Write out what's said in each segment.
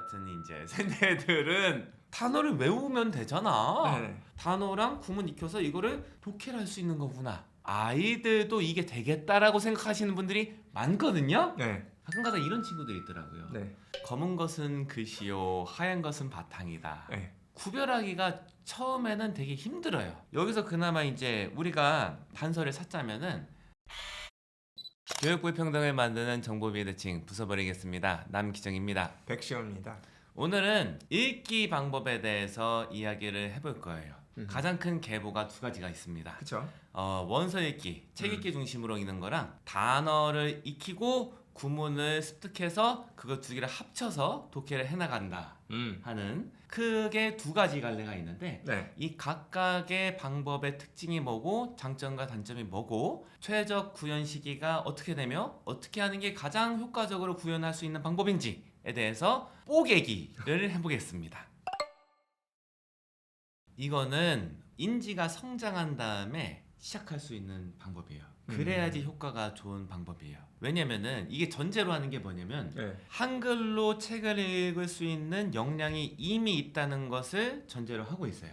같은 이제 세대들은 단어를 외우면 되잖아. 네. 단어랑 구문 익혀서 이거를 독해를 할 수 있는 거구나. 아이들도 이게 되겠다라고 생각하시는 분들이 많거든요. 네. 가끔가다 이런 친구들이 있더라고요. 네. 검은 것은 글씨요, 하얀 것은 바탕이다. 네. 구별하기가 처음에는 되게 힘들어요. 여기서 그나마 이제 우리가 단서를 찾자면은 교육부의 평등을 만드는 정보비의 대칭 부숴버리겠습니다. 남기정입니다. 백시호입니다. 오늘은 읽기 방법에 대해서 이야기를 해볼 거예요. 가장 큰 계보가 두 가지가 있습니다. 그렇죠. 원서 읽기, 책 읽기 중심으로 읽는 거랑 단어를 익히고 구문을 습득해서 그거 두 개를 합쳐서 독해를 해나간다 하는 크게 두 가지 갈래가 있는데 네. 이 각각의 방법의 특징이 뭐고 장점과 단점이 뭐고 최적 구현 시기가 어떻게 되며 어떻게 하는 게 가장 효과적으로 구현할 수 있는 방법인지에 대해서 뽀개기를 해보겠습니다. 이거는 인지가 성장한 다음에 시작할 수 있는 방법이에요. 그래야지 효과가 좋은 방법이에요. 왜냐면은 이게 전제로 하는 게 뭐냐면 네. 한글로 책을 읽을 수 있는 역량이 이미 있다는 것을 전제로 하고 있어요.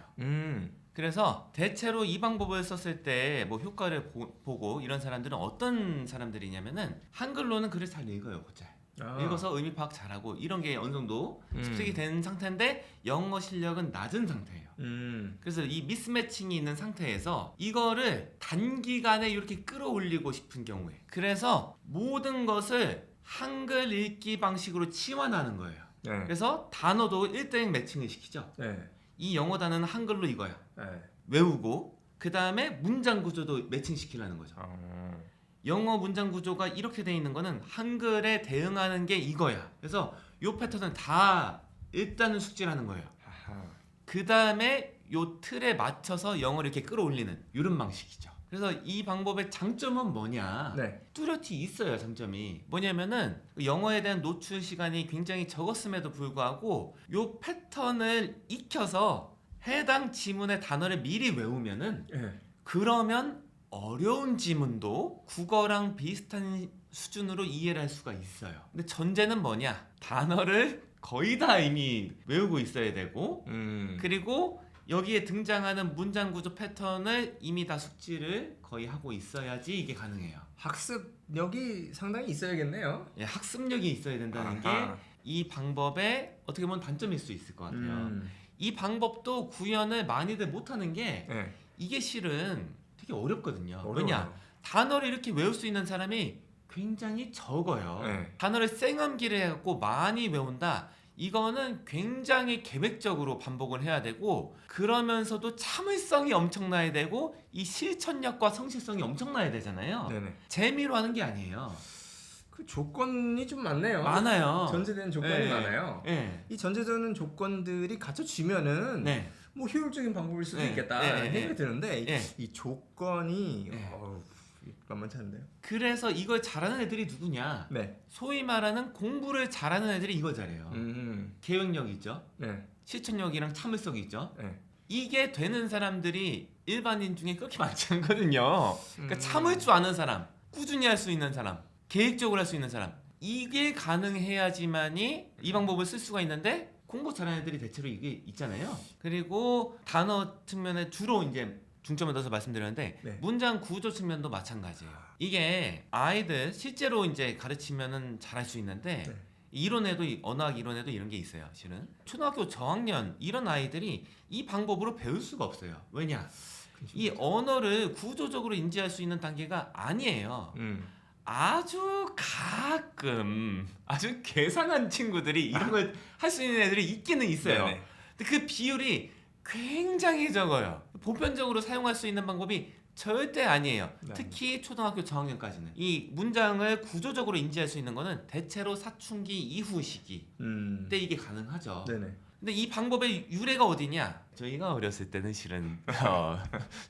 그래서 대체로 이 방법을 썼을 때 뭐 효과를 보고 이런 사람들은 어떤 사람들이냐면은 한글로는 글을 잘 읽어요. 곧잘 읽어서 의미 파악 잘하고 이런 게 어느 정도 습득이 된 상태인데 영어 실력은 낮은 상태예요. 그래서 이 미스매칭이 있는 상태에서 이거를 단기간에 이렇게 끌어올리고 싶은 경우에 그래서 모든 것을 한글 읽기 방식으로 치환하는 거예요. 네. 그래서 단어도 1대1 매칭을 시키죠. 네. 이 영어 단어는 한글로 이거야. 네. 외우고 그 다음에 문장 구조도 매칭시키려는 거죠. 영어 문장 구조가 이렇게 돼 있는 거는 한글에 대응하는 게 이거야. 그래서 요 패턴은 다 일단은 숙지하는 거예요. 그 다음에 요 틀에 맞춰서 영어를 이렇게 끌어올리는 이런 방식이죠. 그래서 이 방법의 장점은 뭐냐? 네. 뚜렷이 있어요. 장점이 뭐냐면은 영어에 대한 노출 시간이 굉장히 적었음에도 불구하고 요 패턴을 익혀서 해당 지문의 단어를 미리 외우면은 네. 그러면 어려운 지문도 국어랑 비슷한 수준으로 이해를 할 수가 있어요. 근데 전제는 뭐냐? 단어를 거의 다 이미 외우고 있어야 되고 그리고 여기에 등장하는 문장 구조 패턴을 이미 다 숙지를 거의 하고 있어야지 이게 가능해요. 학습력이 상당히 있어야겠네요. 예, 학습력이 있어야 된다는 아하. 게 이 방법의 어떻게 보면 단점일 수 있을 것 같아요. 이 방법도 구현을 많이들 못하는 게 네. 이게 실은 되게 어렵거든요. 어려워요. 왜냐? 단어를 이렇게 외울 수 있는 사람이 굉장히 적어요. 네. 단어를 생음기를 해갖고 많이 외운다. 이거는 굉장히 계획적으로 반복을 해야 되고 그러면서도 참을성이 엄청나야 되고 이 실천력과 성실성이 엄청나야 되잖아요. 네네. 재미로 하는 게 아니에요. 그 조건이 좀 많네요. 많아요. 전제되는 조건이 네. 많아요. 네. 이 전제되는 조건들이 갖춰지면은 네. 뭐 효율적인 방법일 수도 네. 있겠다라는 네. 생각이 드는데 네. 이 조건이 네. 만만치 않은데요. 그래서 이걸 잘하는 애들이 누구냐? 네. 소위 말하는 공부를 잘하는 애들이 이걸 잘해요. 계획력 있죠. 네. 실천력이랑 참을성이 있죠. 네. 이게 되는 사람들이 일반인 중에 그렇게 많지 않거든요. 그러니까 참을 줄 아는 사람, 꾸준히 할 수 있는 사람, 계획적으로 할 수 있는 사람 이게 가능해야지만이 이 방법을 쓸 수가 있는데 공부 잘하는 애들이 대체로 이게 있잖아요. 그리고 단어 측면에 주로 이제 중점을 둬서 말씀드렸는데 네. 문장 구조 측면도 마찬가지예요. 이게 아이들 실제로 이제 가르치면은 잘할 수 있는데 네. 이론에도 언어학 이론에도 이런 게 있어요. 실은 초등학교 저학년 이런 아이들이 이 방법으로 배울 수가 없어요. 왜냐? 이 언어를 구조적으로 인지할 수 있는 단계가 아니에요. 아주 가끔 아주 괴상한 친구들이 이런 걸 할 수 있는 애들이 있기는 있어요. 네네. 근데 그 비율이 굉장히 적어요. 보편적으로 사용할 수 있는 방법이 절대 아니에요. 네. 특히 초등학교 저학년까지는 이 문장을 구조적으로 인지할 수 있는 거는 대체로 사춘기 이후 시기 때 이게 가능하죠. 네네. 근데 이 방법의 유래가 어디냐? 저희가 어렸을 때는 실은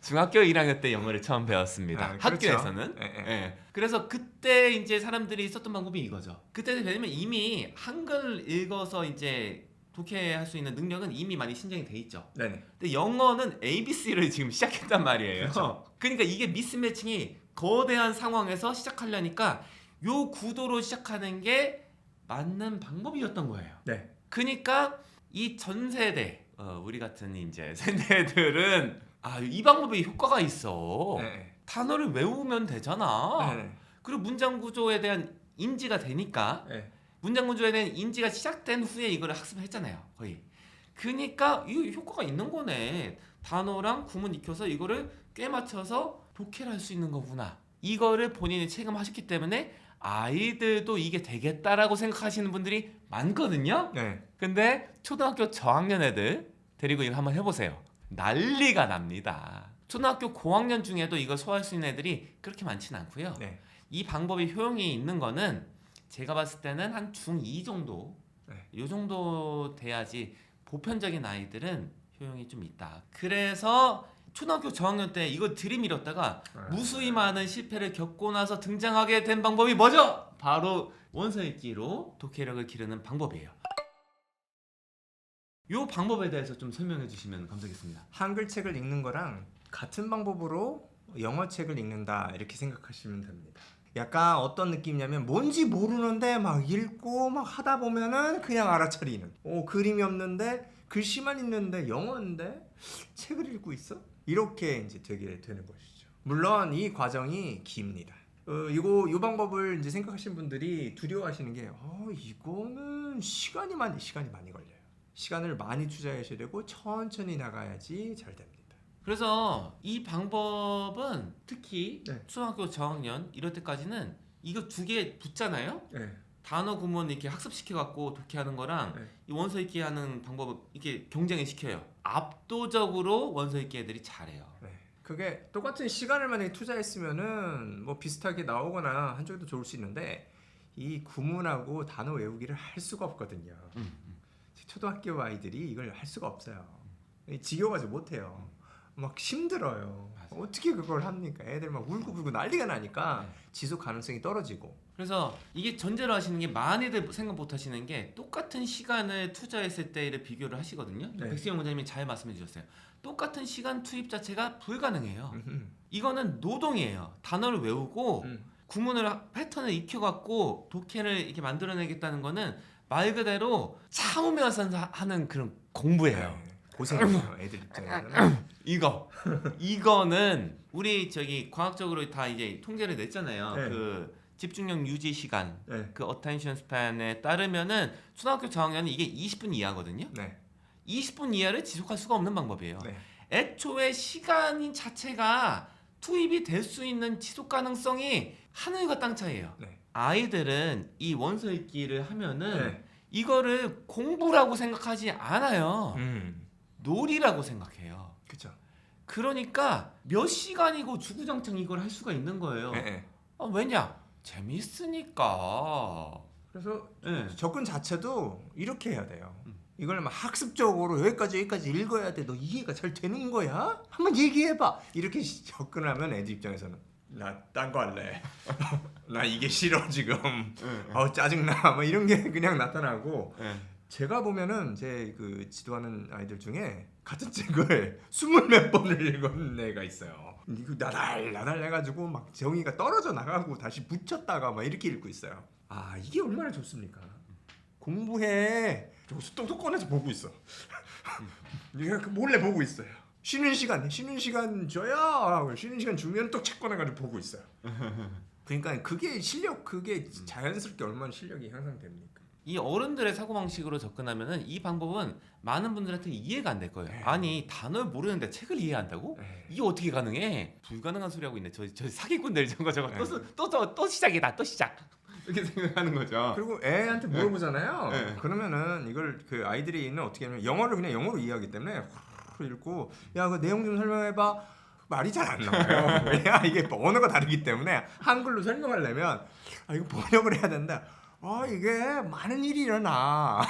중학교 1학년 때 영어를 처음 배웠습니다. 아, 그렇죠. 학교에서는. 예, 예. 예. 그래서 그때 이제 사람들이 썼던 방법이 이거죠. 그때 되면 이미 한글 읽어서 이제 독해할 수 있는 능력은 이미 많이 신장이 돼 있죠. 네네. 근데 영어는 ABC를 지금 시작했단 말이에요. 그렇죠. 그러니까 이게 미스매칭이 거대한 상황에서 시작하려니까 요 구도로 시작하는 게 맞는 방법이었던 거예요. 네. 그러니까 이 전 세대 우리 같은 이제 세대들은 이 방법이 효과가 있어. 네. 단어를 외우면 되잖아. 네. 그리고 문장 구조에 대한 인지가 되니까 네. 문장 구조에 대한 인지가 시작된 후에 이거를 학습했잖아요. 거의. 그러니까 이 효과가 있는 거네. 단어랑 구문 익혀서 이거를 꽤 맞춰서 독해를 할 수 있는 거구나. 이거를 본인이 체감하셨기 때문에 아이들도 이게 되겠다라고 생각하시는 분들이 많거든요. 네. 근데 초등학교 저학년 애들 데리고 이거 한번 해보세요. 난리가 납니다. 초등학교 고학년 중에도 이걸 소화할 수 있는 애들이 그렇게 많지는 않고요. 네. 이 방법이 효용이 있는 거는 제가 봤을 때는 한 중2 정도 네. 이 정도 돼야지 보편적인 아이들은 효용이 좀 있다. 그래서 초등학교 저학년 때 이거 들이밀었다가 무수히 많은 실패를 겪고 나서 등장하게 된 방법이 뭐죠? 바로 원서 읽기로 독해력을 기르는 방법이에요. 이 방법에 대해서 좀 설명해 주시면 감사하겠습니다. 한글 책을 읽는 거랑 같은 방법으로 영어 책을 읽는다 이렇게 생각하시면 됩니다. 약간 어떤 느낌이냐면 뭔지 모르는데 막 읽고 막 하다 보면은 그냥 알아차리는. 그림이 없는데 글씨만 있는데 영어인데 책을 읽고 있어? 이렇게 이제 되게 되는 것이죠. 물론 이 과정이 깁니다. 이 방법을 이제 생각하시는 분들이 두려워하시는 게 이거는 시간이 많이 걸려요. 시간을 많이 투자하셔야 되고 천천히 나가야지 잘 됩니다. 그래서 이 방법은 특히 네. 초등학교 저학년 이럴 때까지는 이거 두 개 붙잖아요. 네. 단어 구문 이렇게 학습시켜 갖고 독해하는 거랑 네. 이 원서 읽기 하는 방법을 이렇게 경쟁을 시켜요. 압도적으로 원서 읽기 애들이 잘해요. 네. 그게 똑같은 시간을 만약에 투자했으면은 뭐 비슷하게 나오거나 한쪽이 더 좋을 수 있는데 이 구문하고 단어 외우기를 할 수가 없거든요. 초등학교 아이들이 이걸 할 수가 없어요. 지겨워가지고 못해요. 막 힘들어요. 맞아요. 어떻게 그걸 합니까? 애들 막 울고불고 난리가 나니까 네. 지속 가능성이 떨어지고. 그래서 이게 전제로 하시는 게 많이들 생각 못 하시는 게 똑같은 시간을 투자했을 때를 비교를 하시거든요. 네. 백승영 원장님이 잘 말씀해 주셨어요. 똑같은 시간 투입 자체가 불가능해요. 음흠. 이거는 노동이에요. 단어를 외우고 구문을 패턴을 익혀갖고 독해를 이렇게 만들어내겠다는 거는 말 그대로 참으면서 하는 그런 공부예요. 네. 고생해요. 애들 입장에서는. 이거는 우리 과학적으로 다 이제 통계를 냈잖아요. 네. 그 집중력 유지 시간, 네. 그 attention span에 따르면은 초등학교 저학년은 이게 20분 이하거든요. 네. 20분 이하를 지속할 수가 없는 방법이에요. 네. 애초에 시간인 자체가 투입이 될 수 있는 지속 가능성이 하늘과 땅 차이예요. 네. 아이들은 이 원서 읽기를 하면은 네. 이거를 공부라고 생각하지 않아요. 놀이라고 생각해요. 그렇죠. 그러니까 몇 시간이고 주구장창 이걸 할 수가 있는 거예요. 네. 왜냐? 재밌으니까. 그래서 네. 접근 자체도 이렇게 해야 돼요. 이걸 막 학습적으로 여기까지 읽어야 돼. 너 이해가 잘 되는 거야? 한번 얘기해봐. 이렇게 접근하면 애들 입장에서는 나 딴 거 할래. 나 이게 싫어 지금. 짜증나. 뭐 이런 게 그냥 나타나고. 네. 제가 보면은 제 그 지도하는 아이들 중에 같은 책을 20몇 번을 읽은 애가 있어요. 이거 나달 해가지고 막 정의가 떨어져 나가고 다시 붙였다가 막 이렇게 읽고 있어요. 이게 얼마나 좋습니까? 공부해. 똑똑 꺼내서 보고 있어. 내가 몰래 보고 있어요. 쉬는 시간 줘야. 쉬는 시간 주면 또 책 꺼내가지고 보고 있어요. 그러니까 그게 자연스럽게 얼마나 실력이 향상됩니까? 이 어른들의 사고방식으로 접근하면은 이 방법은 많은 분들한테 이해가 안 될 거예요. 네. 아니 단어를 모르는데 책을 이해한다고? 네. 이게 어떻게 가능해? 불가능한 소리 하고 있네. 저 사기꾼들 저거 네. 또 시작이다. 또 시작. 이렇게 생각하는 거죠. 그리고 애한테 물어보잖아요. 네. 그러면은 이걸 그 아이들이 어떻게 하냐면 영어로 이해하기 때문에 후루룩 읽고 야 그 내용 좀 설명해봐. 말이 잘 안 나와요. 왜냐 이게 언어가 다르기 때문에 한글로 설명하려면 이거 번역을 해야 된다. 이게 많은 일이 일어나.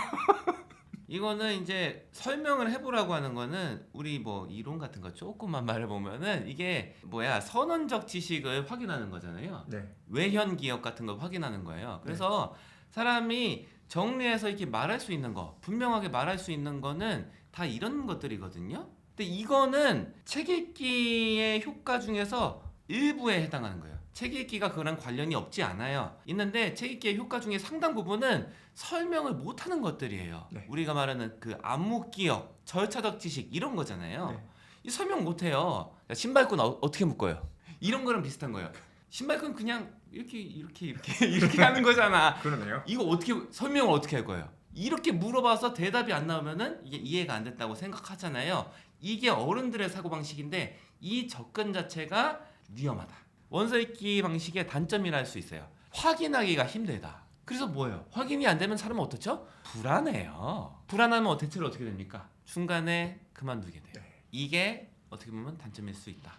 이거는 이제 설명을 해보라고 하는 거는 우리 뭐 이론 같은 거 조금만 말해보면은 이게 선언적 지식을 확인하는 거잖아요. 네. 외현 기억 같은 걸 확인하는 거예요. 그래서 사람이 정리해서 이렇게 말할 수 있는 거, 분명하게 말할 수 있는 거는 다 이런 것들이거든요. 근데 이거는 책 읽기의 효과 중에서 일부에 해당하는 거예요. 책 읽기가 그랑 관련이 없지 않아요. 있는데 책 읽기의 효과 중에 상당 부분은 설명을 못하는 것들이에요. 네. 우리가 말하는 그 암묵기억, 절차적 지식 이런 거잖아요. 네. 이 설명 못해요. 신발끈 어떻게 묶어요? 이런 거랑 비슷한 거예요. 신발끈 그냥 이렇게 하는 거잖아. 그러네요. 이거 어떻게 설명을 어떻게 할 거예요? 이렇게 물어봐서 대답이 안 나오면은 이게 이해가 안 됐다고 생각하잖아요. 이게 어른들의 사고방식인데 이 접근 자체가 위험하다. 원서 읽기 방식의 단점이라 할 수 있어요. 확인하기가 힘들다. 그래서 뭐예요? 확인이 안 되면 사람은 어떻죠? 불안해요. 불안하면 대체로 어떻게 됩니까? 중간에 그만두게 돼요. 이게 어떻게 보면 단점일 수 있다.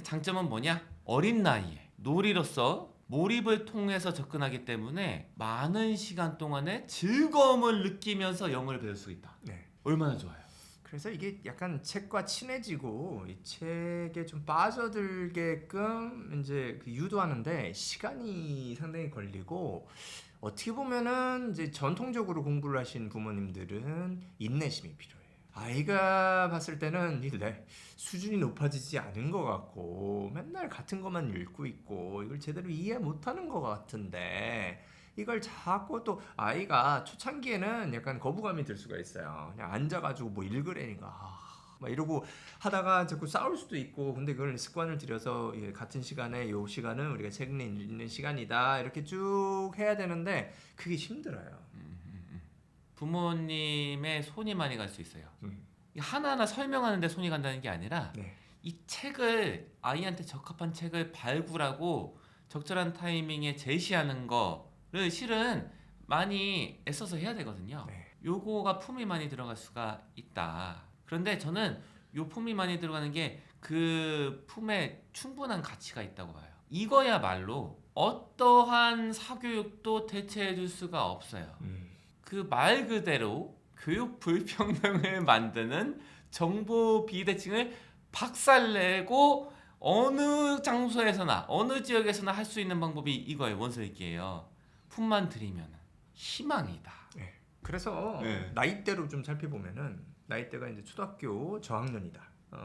장점은 뭐냐? 어린 나이에 놀이로서 몰입을 통해서 접근하기 때문에 많은 시간 동안에 즐거움을 느끼면서 영어를 배울 수 있다. 네. 얼마나 좋아요. 그래서 이게 약간 책과 친해지고 이 책에 좀 빠져들게끔 이제 그 유도하는데 시간이 상당히 걸리고 어떻게 보면은 이제 전통적으로 공부를 하신 부모님들은 인내심이 필요해요. 아이가 봤을 때는 수준이 높아지지 않은 것 같고 맨날 같은 것만 읽고 있고 이걸 제대로 이해 못하는 것 같은데 이걸 자꾸 또 아이가 초창기에는 약간 거부감이 들 수가 있어요. 그냥 앉아가지고 뭐 읽으래니까 막 이러고 하다가 자꾸 싸울 수도 있고 근데 그걸 습관을 들여서 같은 시간에 요 시간은 우리가 책 읽는 시간이다 이렇게 쭉 해야 되는데 그게 힘들어요. 부모님의 손이 많이 갈 수 있어요. 하나하나 설명하는데 손이 간다는 게 아니라 네. 이 책을 아이한테 적합한 책을 발굴하고 적절한 타이밍에 제시하는 거를 실은 많이 애써서 해야 되거든요. 네. 요거가 품이 많이 들어갈 수가 있다. 그런데 저는 요 품이 많이 들어가는 게 그 품에 충분한 가치가 있다고 봐요. 이거야말로 어떠한 사교육도 대체해 줄 수가 없어요. 그 말 그대로 교육 불평등을 만드는 정보 비대칭을 박살내고 어느 장소에서나 어느 지역에서나 할 수 있는 방법이 이거예요. 원서 읽기예요. 품만 들이면 희망이다. 네. 그래서 네. 나이대로 좀 살펴보면은 나이대가 이제 초등학교 저학년이다.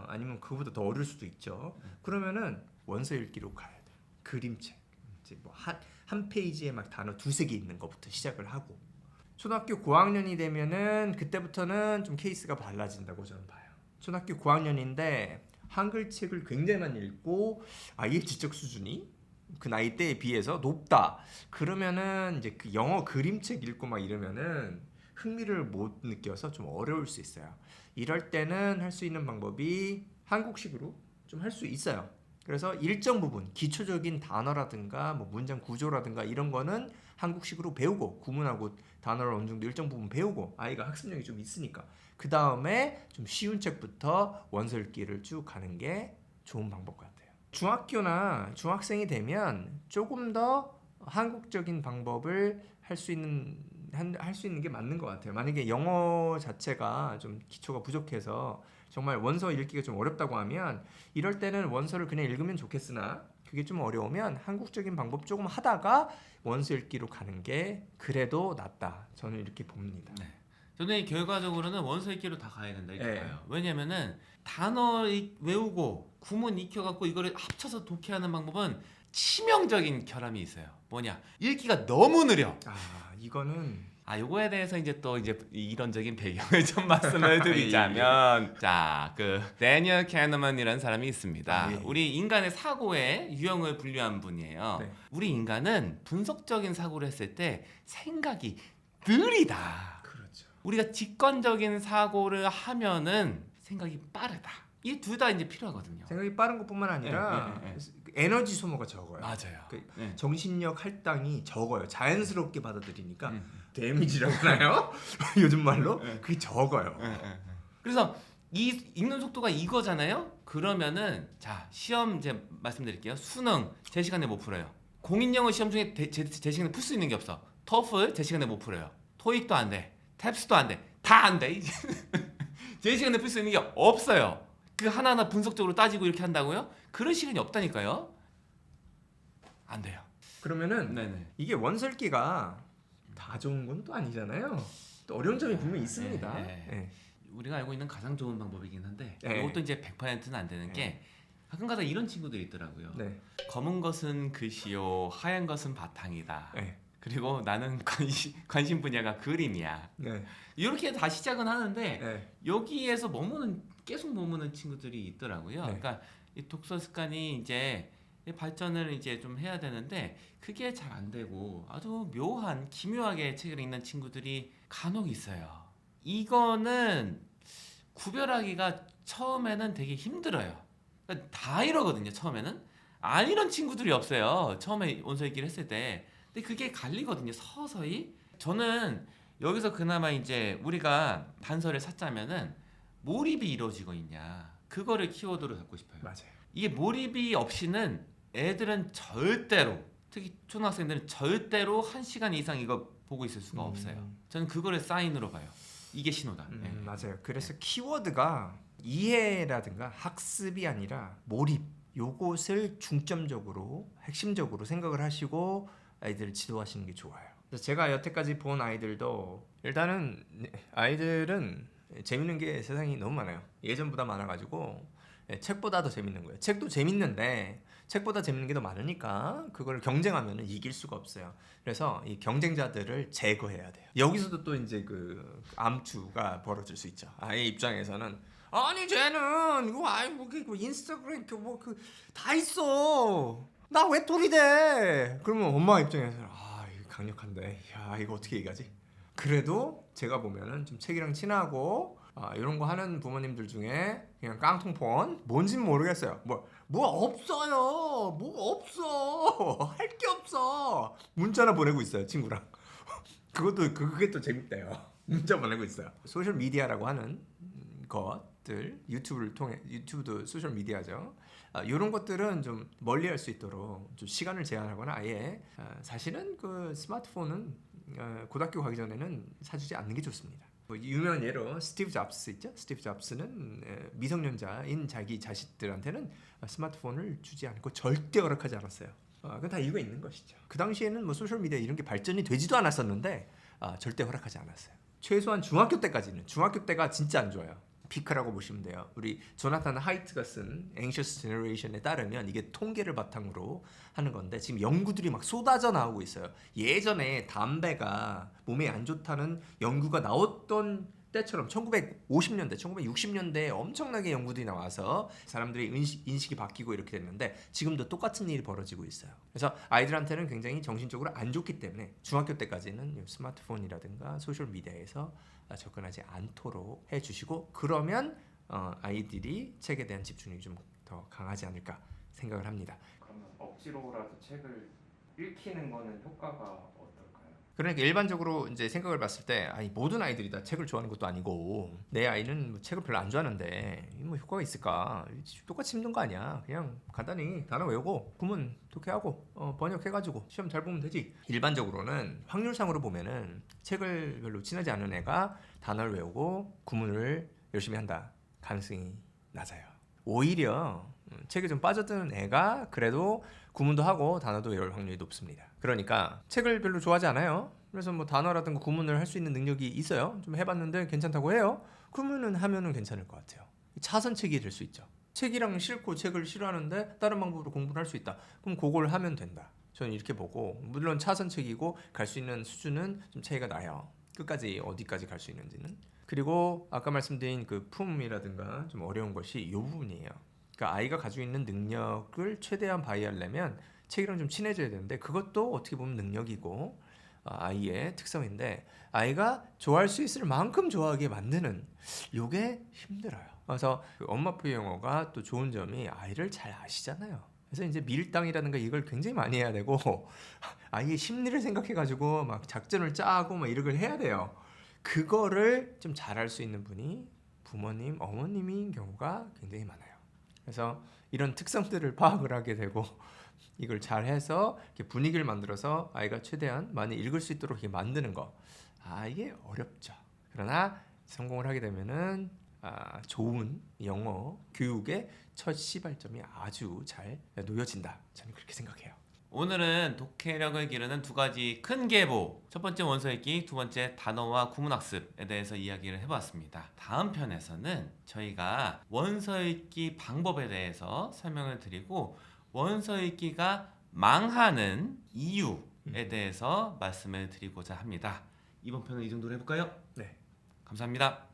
아니면 그보다 더 어릴 수도 있죠. 그러면은 원서 읽기로 가야 돼. 그림책. 이제 뭐 한 페이지에 막 단어 두세 개 있는 것부터 시작을 하고 초등학교 고학년이 되면은 그때부터는 좀 케이스가 달라진다고 저는 봐요. 초등학교 고학년인데 한글 책을 굉장히 많이 읽고 아이의 지적 수준이 그 나이대에 비해서 높다. 그러면은 이제 그 영어 그림책 읽고 막 이러면은 흥미를 못 느껴서 좀 어려울 수 있어요. 이럴 때는 할 수 있는 방법이 한국식으로 좀 할 수 있어요. 그래서 일정 부분 기초적인 단어라든가 뭐 문장 구조라든가 이런 거는 한국식으로 배우고 구문하고 단어를 어느 정도 일정 부분 배우고 아이가 학습력이 좀 있으니까 그 다음에 좀 쉬운 책부터 원서 읽기를 쭉 가는 게 좋은 방법 같아요. 중학교나 중학생이 되면 조금 더 한국적인 방법을 할 수 있는 게 맞는 것 같아요. 만약에 영어 자체가 좀 기초가 부족해서 정말 원서 읽기가 좀 어렵다고 하면 이럴 때는 원서를 그냥 읽으면 좋겠으나 그게 좀 어려우면 한국적인 방법 조금 하다가 원서 읽기로 가는 게 그래도 낫다. 저는 이렇게 봅니다. 네. 저는 결과적으로는 원서 읽기로 다 가야 된다 이렇게 네. 봐요. 왜냐면은 단어 외우고 구문 익혀갖고 이거를 합쳐서 독해하는 방법은 치명적인 결함이 있어요. 뭐냐? 읽기가 너무 느려. 이거는 요거에 대해서 이제 또 이론적인 배경을 좀 말씀을 드리자면 자, 그 데니얼 캐너먼이라는 사람이 있습니다. 예. 우리 인간의 사고의 유형을 분류한 분이에요. 네. 우리 인간은 분석적인 사고를 했을 때 생각이 느리다. 그렇죠. 우리가 직관적인 사고를 하면은 생각이 빠르다. 이 둘 다 이제 필요하거든요. 생각이 빠른 것뿐만 아니라 에너지 소모가 적어요. 맞아요. 정신력 할당이 적어요. 자연스럽게 받아들이니까 데미지라고 하나요? 요즘 말로 그게 적어요. 그래서 이 읽는 속도가 이거잖아요. 그러면은 자 시험 이제 말씀드릴게요. 수능 제 시간에 못 풀어요. 공인영어 시험 중에 제 시간에 풀 수 있는 게 없어. 토플 제 시간에 못 풀어요. 토익도 안 돼. 탭스도 안 돼. 다 안 돼. 제 시간에 풀 수 있는 게 없어요. 그 하나하나 분석적으로 따지고 이렇게 한다고요? 그런 시간이 없다니까요. 안 돼요. 그러면은 네네. 이게 원서 읽기가 다 좋은 건 또 아니잖아요. 또 어려운 점이 분명히 있습니다. 우리가 알고 있는 가장 좋은 방법이긴 한데 네. 이것도 이제 100%는 안 되는 게 가끔가다 이런 친구들이 있더라고요. 네. 검은 것은 글씨요, 하얀 것은 바탕이다. 네. 그리고 나는 관심 분야가 그림이야. 네. 이렇게 다 시작은 하는데 네. 여기에서 계속 머무는 친구들이 있더라고요. 네. 그러니까 이 독서 습관이 이제 발전을 이제 좀 해야 되는데 그게 잘 안 되고 아주 기묘하게 책을 읽는 친구들이 간혹 있어요. 이거는 구별하기가 처음에는 되게 힘들어요. 그러니까 다 이러거든요. 처음에는 안 이런 친구들이 없어요. 처음에 원서 읽기를 했을 때. 근데 그게 갈리거든요. 서서히. 저는 여기서 그나마 이제 우리가 단서를 찾자면은 몰입이 이루어지고 있냐, 그거를 키워드로 잡고 싶어요. 맞아요. 이게 몰입이 없이는 애들은 절대로, 특히 초등학생들은 절대로 1시간 이상 이거 보고 있을 수가 없어요. 저는 그거를 사인으로 봐요. 이게 신호다. 네. 맞아요. 그래서 키워드가 이해라든가 학습이 아니라 몰입, 요것을 중점적으로 핵심적으로 생각을 하시고 아이들을 지도하시는 게 좋아요. 그래서 제가 여태까지 본 아이들도 일단은 아이들은 재밌는 게 세상이 너무 많아요. 예전보다 많아가지고 책보다 더 재밌는 거예요. 책도 재밌는데 책보다 재밌는 게 더 많으니까 그걸 경쟁하면 이길 수가 없어요. 그래서 이 경쟁자들을 제거해야 돼요. 여기서도 또 이제 그 암투가 벌어질 수 있죠. 아이 입장에서는 아니 쟤는 이거 뭐 인스타그램 그 다 있어. 나 왜 똘이 돼? 그러면 엄마 입장에서는 이거 강력한데. 야 이거 어떻게 얘기하지? 그래도 제가 보면은 좀 책이랑 친하고 이런 거 하는 부모님들 중에 그냥 깡통폰 뭔진 모르겠어요. 뭐 없어요. 뭐 없어. 할 게 없어. 문자나 보내고 있어요 친구랑. 그게 또 재밌대요. 문자 보내고 있어요. 소셜 미디어라고 하는 것들, 유튜브도 소셜 미디어죠. 이런 것들은 좀 멀리할 수 있도록 좀 시간을 제한하거나 아예 사실은 그 스마트폰은 고등학교 가기 전에는 사주지 않는 게 좋습니다. 유명한 예로 스티브 잡스 있죠? 스티브 잡스는 미성년자인 자기 자식들한테는 스마트폰을 주지 않고 절대 허락하지 않았어요. 그건 다 이유가 있는 것이죠. 그 당시에는 뭐 소셜 미디어 이런 게 발전이 되지도 않았었는데 절대 허락하지 않았어요. 최소한 중학교 때가 진짜 안 좋아요. 피크라고 보시면 돼요. 우리 조나탄 하이트가 쓴 Anxious Generation에 따르면 이게 통계를 바탕으로 하는 건데 지금 연구들이 막 쏟아져 나오고 있어요. 예전에 담배가 몸에 안 좋다는 연구가 나왔던 때처럼 1950년대, 1960년대에 엄청나게 연구들이 나와서 사람들의 인식이 바뀌고 이렇게 됐는데 지금도 똑같은 일이 벌어지고 있어요. 그래서 아이들한테는 굉장히 정신적으로 안 좋기 때문에 중학교 때까지는 스마트폰이라든가 소셜미디어에서 접근하지 않도록 해주시고 그러면 아이들이 책에 대한 집중력이 좀 더 강하지 않을까 생각을 합니다. 그러면 억지로라도 책을 읽히는 거는 효과가 어떨까요? 그러니까 일반적으로 이제 생각을 봤을 때 모든 아이들이 다 책을 좋아하는 것도 아니고 내 아이는 뭐 책을 별로 안 좋아하는데 뭐 효과가 있을까? 똑같이 힘든 거 아니야. 그냥 간단히 단어 외우고 구문 독해하고 번역해가지고 시험 잘 보면 되지. 일반적으로는 확률상으로 보면은 책을 별로 친하지 않은 애가 단어를 외우고 구문을 열심히 한다 가능성이 낮아요. 오히려 책에 좀 빠져드는 애가 그래도 구문도 하고 단어도 외울 확률이 높습니다. 그러니까 책을 별로 좋아하지 않아요. 그래서 뭐 단어라든가 구문을 할 수 있는 능력이 있어요. 좀 해봤는데 괜찮다고 해요. 그러면은 하면은 괜찮을 것 같아요. 차선책이 될 수 있죠. 책이랑 싫고 책을 싫어하는데 다른 방법으로 공부를 할 수 있다. 그럼 그걸 하면 된다. 저는 이렇게 보고 물론 차선책이고 갈 수 있는 수준은 좀 차이가 나요. 끝까지 어디까지 갈 수 있는지는. 그리고 아까 말씀드린 그 품이라든가 좀 어려운 것이 이 부분이에요. 그러니까 아이가 가지고 있는 능력을 최대한 발휘하려면 책이랑 좀 친해져야 되는데 그것도 어떻게 보면 능력이고 아이의 특성인데 아이가 좋아할 수 있을 만큼 좋아하게 만드는 요게 힘들어요. 그래서 그 엄마표 영어가 또 좋은 점이 아이를 잘 아시잖아요. 그래서 이제 밀당이라든가 이걸 굉장히 많이 해야 되고 아이의 심리를 생각해가지고 막 작전을 짜고 막 이런 걸 해야 돼요. 그거를 좀 잘할 수 있는 분이 부모님, 어머님인 경우가 굉장히 많아요. 그래서 이런 특성들을 파악을 하게 되고 이걸 잘해서 이렇게 분위기를 만들어서 아이가 최대한 많이 읽을 수 있도록 이렇게 만드는 거 이게 어렵죠. 그러나 성공을 하게 되면은 좋은 영어 교육의 첫 시발점이 아주 잘 놓여진다. 저는 그렇게 생각해요. 오늘은 독해력을 기르는 두 가지 큰 계보, 첫 번째 원서 읽기, 두 번째 단어와 구문학습에 대해서 이야기를 해보았습니다. 다음 편에서는 저희가 원서 읽기 방법에 대해서 설명을 드리고 원서 읽기가 망하는 이유에 대해서 말씀을 드리고자 합니다. 이번 편은 이 정도로 해볼까요? 네. 감사합니다.